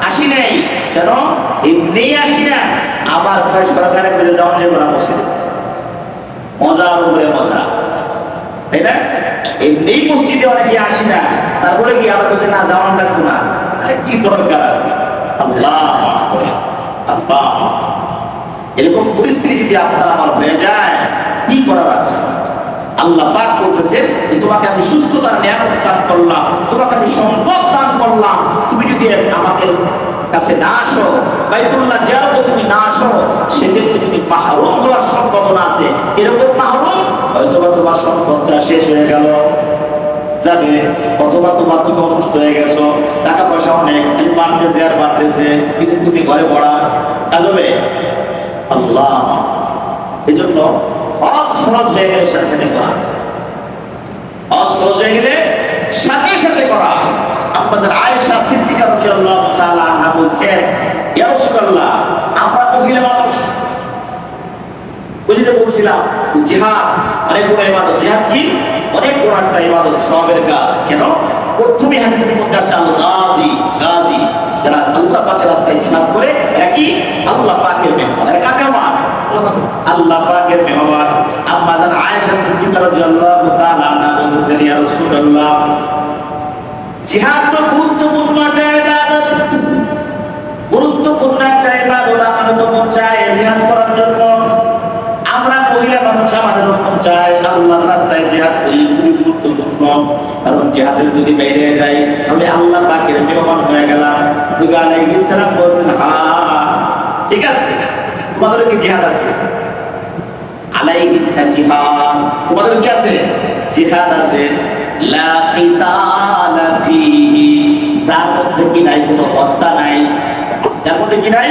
Speaker 2: আসি নাই কেন? এমনি আসি না, আবার প্রায় সরকারে করে যাওয়া যাবে না মসজিদে, মজার উপরে মজা, তাই না? এমনি মসজিদে অনেকে আসি না, তারপরে কি আবার বলছে না যাওয়া লাগবো না, কি দরকার আছে? আল্লাহ মাফ করে, আল্লাহ। এরকম পরিস্থিতি যদি আপনার আমার হয়ে যায়, কি করার আছে? আল্লাহ পাক বলতেছেন তোমাকে আমি সুস্থতার নিয়ামত দান করলাম, তোমাকে আমি সম্পদ দান করলাম, তুমি যদি আমাকে কাছে না আসো, বাইতুল্লাহ জিয়ারতে তুমি না আসো, সেক্ষেত্রে তুমি মাহরুম হওয়ার সম্ভাবনা আছে। এরকম মাহরুম হয়তোবা তোমার সম্পদটা শেষ হয়ে গেল যাবে, অথবা তুমি অসুস্থ হয়ে গেছো, টাকা পয়সা অনেক বাড়তেছে আর বাড়তেছে, কিন্তু তুমি ঘরে পড়া কাজ হবে? আল্লাহ এজন্য হজ ফরজ হয়ে গেলে সাথে সাথে করা, হজ ফরজ হয়ে গেলে সাথে সাথে করা। আম্মাজান আয়েশা সিদ্দিকা রাদিয়াল্লাহু তাআলা আনহা বলছেন, ইয়া রাসূলুল্লাহ, আমরা মহিলা মানুষ, বুঝতে বলছিলাম জিহাদ অনেক বড় ইবাদত। জিহাদ কি? অনেক বড় একটা ইবাদত, সওয়াবের কাজ। কেন? প্রথমে হাদিসের মধ্যে আছে আল গাজী, গাজী যারা আল্লাহ পাকের রাস্তায় জিহাদ করে এরা কি? আল্লাহ পাকের মেহমান। এরা কাকে মেহমান? আল্লাহ পাকের মেহমান। আম্মা জান আয়েশা সিদ্দিকা রাদিয়াল্লাহু তাআলা আনহা বলেছেন, ইয়া রাসূলুল্লাহ, জিহাদ তো গুরুত্বপূর্ণ একটা ইবাদত, গুরুত্বপূর্ণ একটা ইবাদত। আমাদের তো মন চায় জিহাদ করার জন্য। আমরা মহিলা মানুষ, আমাদের মন চায় আল্লাহর রাস্তায় জিহাদ করি, খুবই গুরুত্বপূর্ণ। কারণ জিহাদের যদি বাইরে যাই তাহলে আল্লাহ পাকের মেহমান হয়ে গেলাম। নবী আলাইহিস সালাম বলেছেন, হ্যাঁ ঠিক আছে, তোমাদের কি জিহাদ আছে? আলাইহিন জিহাদ, তোমাদের কি আছে? জিহাদ আছে। লা কিতালা ফীহি, যার মধ্যে কি নাই? কোনো হত্যা নাই। যার মধ্যে কি নাই?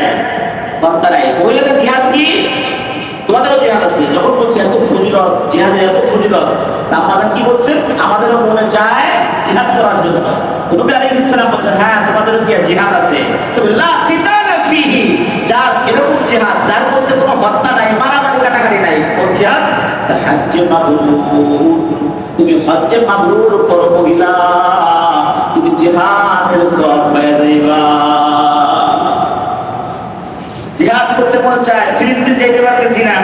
Speaker 2: হত্যা নাই। মহিলাদের জিহাদ কি? তোমাদেরও জিহাদ আছে। যখন বলছে এত ফজিলত, জিহাদের এত ফজিলত, আম্মাজান কি বলছেন? আমাদেরও মনে চায় জিহাদ করার জন্য। নবী আলাইহিস সালাম বলছেন, হ্যাঁ তোমাদেরও কি জিহাদ আছে, তবে লা কিতালা ফীহি, যার এরকম জিহাদ যার মধ্যে কোনো হত্যা নাই, মারামারি কাটাকাটি নাই। কোন জিহাদ? হজ্জে মাবরুর। তুমি হজ্জে মাবরুর করো মহিলা, তুমি জিহাদের সওয়াব পেয়ে যাইবা। জিহাদ করতে মন চায়, ফিলিস্তিন যাইতে পারতেছি না,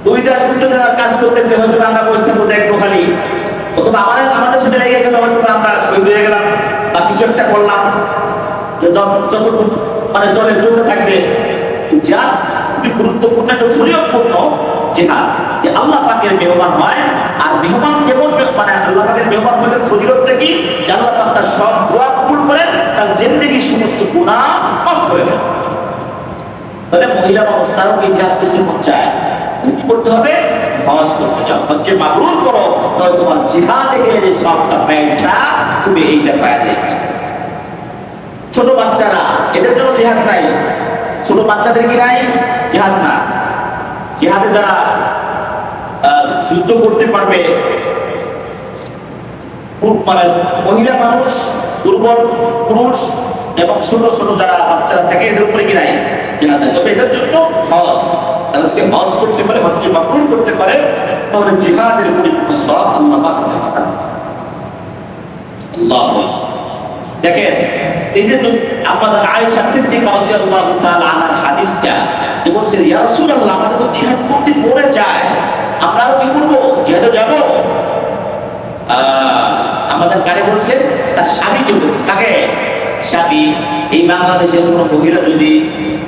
Speaker 2: 2 দেশ উত্তেজনার কাজ করতেছে, হয়তো আমরা বসে থাকবো দেখবো খালি, অথবা আমাদের সাথে লেগে গেল, হয়তো আমরা শহীদ হয়ে গেলাম বা কিছু একটা করলাম, যে যতক্ষণ মানে চলতে থাকবে। জিহাদ খুবই গুরুত্বপূর্ণ, একটা শরীয়তপূর্ণ জিহাদ, যে আল্লাহ পাকের মেহমান হয়। আর মেহমান কেমন? মানে আল্লাহ পাকের মেহমান হলে ফজিলতটা কি? যে আল্লাহ পাক তার সব দোয়া কবুল করেন, তার জিন্দেগির সমস্ত গুনাহ মাফ করে দেন। তাহলে মহিলা মানুষ তারও কি জিহাদ করতে মন চায়, কি করতে হবে? হজ করতে যাও, হজ্জে মাবরুর করো, তাহলে তোমার জিহাদে গেলে যে সবটা পাইটা তুমি এইটা পাওয়া যায়। ছোট বাচ্চারা, এদের জন্য জিহাদ নাই। ছোট বাচ্চাদের কি নাই? জিহাদ না। জিহাদে যারা যুদ্ধ করতে পারবে, মানে মহিলা মানুষ, দুর্বল পুরুষ এবং ছোট ছোট যারা বাচ্চারা থাকে, এদের উপরে কি নাই? জিহাদ নাই। তবে এদের জন্য হজ, তারা যদি হজ করতে পারে, হজ্জে মাবরুর করতে পারে, তাহলে জিহাদের পরিপূর্ণ সওয়াব আল্লাহ পাক তাদের পাঠান। আল্লাহু আকবার। দেখেন, এই যে আম্মাজান আয়েশা সিদ্দিকা রাদিয়াল্লাহু তাআলা আনহার হাদিসটা, যে বলছেন, ইয়া রাসূলুল্লাহ, আমাদের তো জিহাদ করতে মরে যায়, আমরাও কি করব? জিহাদে যাব? আম্মাজান কারে বলছেন? তার স্বামীকে বলছেন। কাকে? স্বামী। এই বাংলাদেশের কোনো মহিলা যদি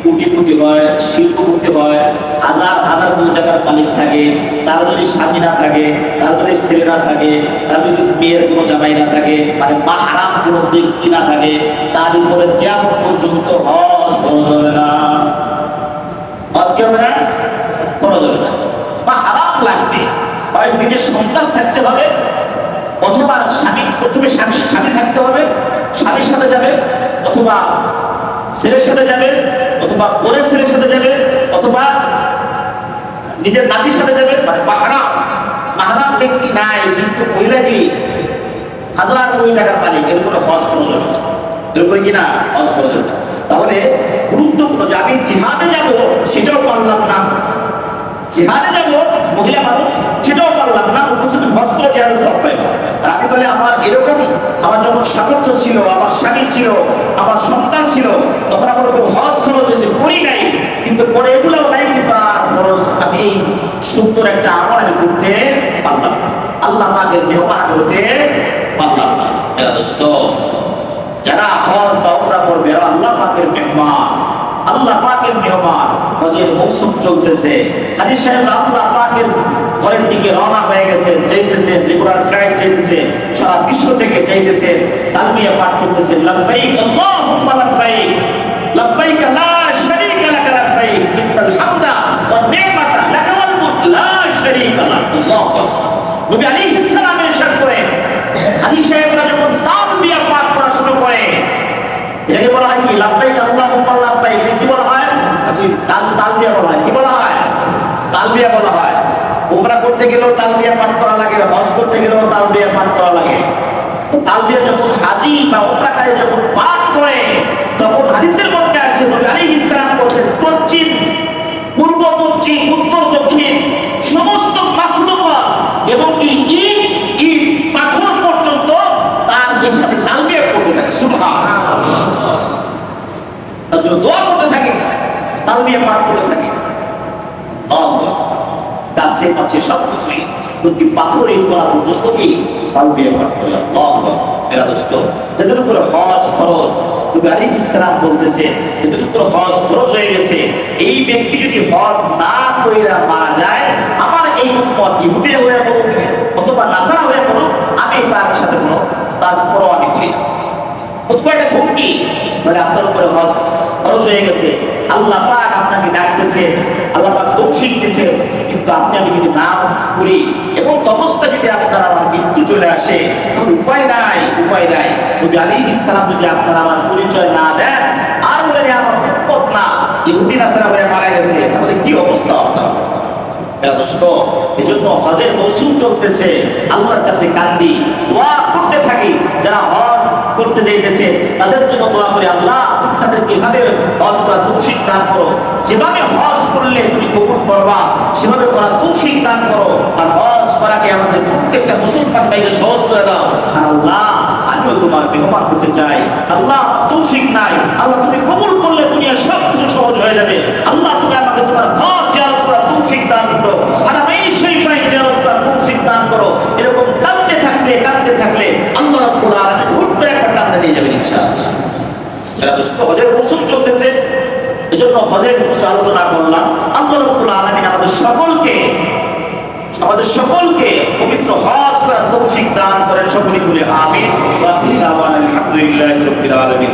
Speaker 2: কোটি হয়, শিল্পপতি হয়, হাজার হাজার কোটি টাকার মালিক থাকে, তার যদি স্বামী না থাকে, তার যদি ছেলে না থাকে, তার যদি মেয়ের কোনো জামাই না থাকে, মানে মাহরাম কোনো ব্যক্তি না থাকে, তার উপরে কিয়ামত পর্যন্ত হজ ফরজ হবে না। হজ কি হবে না? ফরজ হবে না। মাহরাম লাগবে, হয় নিজের সন্তান থাকতে হবে, অথবা স্বামী, প্রথমে স্বামী থাকতে হবে, স্বামীর সাথে যাবে, অথবা ছেলের সাথে যাবে, অথবা বোনের ছেলের সাথে যাবে, অথবা নিজের নাতির সাথে যাবে। মানে মাহরাম ব্যক্তি নাই, কিন্তু মহিলা কি হাজার কোটি টাকার মালিক, এর উপরে হজ ফরজ হবে না। এর উপরে কি না? হজ ফরজ হবে না। তাহলে গুরুত্বপূর্ণ যে আমি জিহাদে যাব, সেটাও পারলাম না। জিহাদে যাব মহিলা মানুষ, সেটাও পারলাম না, উপস্থিত হজ করে জিহাদের সওয়াব পাইব। আর আমি তাহলে আমার এরকমই, আমার যখন সামর্থ্য ছিল, আমার স্বামী ছিল, আমার সন্তান ছিল, তখন আমার উপর হজ ফরজ হয়েছে, করি নাই, কিন্তু পরে এগুলোও নাই, কিন্তু আর ফরজ আমি এই সুন্দর একটা আমল আমি করতে পারলাম না, আল্লাহ পাকের মেহমান হতে পারলাম না। এরা দোস্ত, যারা হজ বা উমরা করবে, এরা আল্লাহ পাকের মেহমান, আল্লাহ পাকের মেহমান। হজের মৌসুম চলতেছে, হাজী সাহেব আল্লাহ পাকের ঘরের দিকে রওনা হয়ে গেছেন, যাইতেছেন, রেগুলার ফ্লাইট যাইতেছে, সারা বিশ্ব থেকে যাইতেছেন, তালবিয়া পাঠ করতেছেন, লাব্বাইক আল্লাহুম্মা লাব্বাইক, লাব্বাইক লা শারীকা লাক লাব্বাইক, ইন্নাল হামদা ওয়ান নি'মাতা লাকা ওয়াল মুলক লা শারীকা লাক। আল্লাহু আকবার। নবী আলাইহিস সালাম ইরশাদ করেন, হাজী সাহেবরা যখন তালবিয়া পাঠ করা শুরু করে, এটাকে বলা হয় কি? লাব্বাইক আল্লাহুম্মা লাব্বাইক। কি বলা হয়? তালবিয়া বলা হয়। কি বলা হয়? তালবিয়া বলা হয়। উমরা করতে গেলেও তালবিয়া পাঠ করা লাগে, হজ করতে গেলেও তালবিয়া পাঠ করা লাগে। তো তালবিয়া যখন হাজি বা উমরাকারী যখন পাঠ করে, তখন হাদিসের মধ্যে আসছে নবী আলাইহিস সালাম বলেছেন, পশ্চিম, পূর্ব, পশ্চিম, উত্তর, দক্ষিণ সমস্ত মাখলুকাত এবং ইট ইট পাথর পর্যন্ত তার এর সাথে তালবিয়া করতে থাকে। সুবহানাল্লাহ। তার জন্য দোয়া করতে থাকে, তালবিয়া পাঠ করতে থাকে। গাছে পাচ্ছে সবকিছুই, প্রতি পাথরে করা পর্যন্ত কি তালবিয়া পাঠ করে। আল্লাহু আকবার। এরা দোস্ত, যাদের উপরে হজ ফরজ, নবী আলাইহিস সালাম বলতেছে যাদের উপরে হজ ফরজ হয়ে গেছে, এই ব্যক্তি যদি হজ না কইরা মারা যায়, আমার এই উম্মত ইহুদি হয়ে পড়ুক অথবা নাসারা হয়ে পড়ুক, আমি তার সাথে কোনো তার পরোয়া আমি করি না। প্রথমে হুমকি, মানে আপনার উপরে হজ খরচ হয়ে গেছে, আল্লাহ পাক আপনাকে ডাকতেছে, আল্লাহ পাক তৌফিক দিয়েছে, কিন্তু আপনি আমি যদি না করি এবং অবস্থা যদি আপনার আমার মৃত্যু চলে আসে, তাহলে উপায় নাই, উপায় নাই। নবী আলাইহিস সালাম যদি আপনার আমার পরিচয় না দেন আর বলেন আমার উম্মত না, ইহুদি নাসারা হয়ে মারা গেছে, তাহলে কি অবস্থা আপনার? এরা দোস্ত, এজন্য হজের মৌসুম চলতেছে, আল্লাহর কাছে কান্দি, দোয়া করতে থাকি। যারা হজ করতে যাইতেছে তাদের জন্য দোয়া করি, আল্লাহ তুমি তাদের কিভাবে হজ করার তৌফিক দান করো, যেভাবে হজ করলে তুমি কবুল করবা সেভাবে করার তৌফিক দান করো। আর হজ করাকে আমাদের প্রত্যেকটা মুসলমান ভাইকে সহজ করে দাও। আর আল্লাহ আমিও তোমার মেহমান হতে চাই, আল্লাহ তৌফিক নাই, আল্লাহ তুমি কবুল করলে দুনিয়ার সবকিছু সহজ হয়ে যাবে। আল্লাহ তুমি আমাকে তোমার ঘর জিয়ারত করার তৌফিক দান করো, হারামাইন শরীফাই জিয়ারত করার তৌফিক দান করো। এরকম কাঁদতে থাকলে আল্লাহ রাব্বুল আলামিন হুট করে একটা টানতে নিয়ে যাবেন ইনশাআল্লাহ। যারা দোস্ত, হজের মৌসুম চলতেছে, এজন্য হজের কিছু আলোচনা করলাম। আল্লাহ রাব্বুল আলামিন আমাদের সকলকে পবিত্র হজ করার তৌফিক দান করেন। সকলে বলে আমিন। ওয়া আলহামদুলিল্লাহি রাব্বিল আলামিন।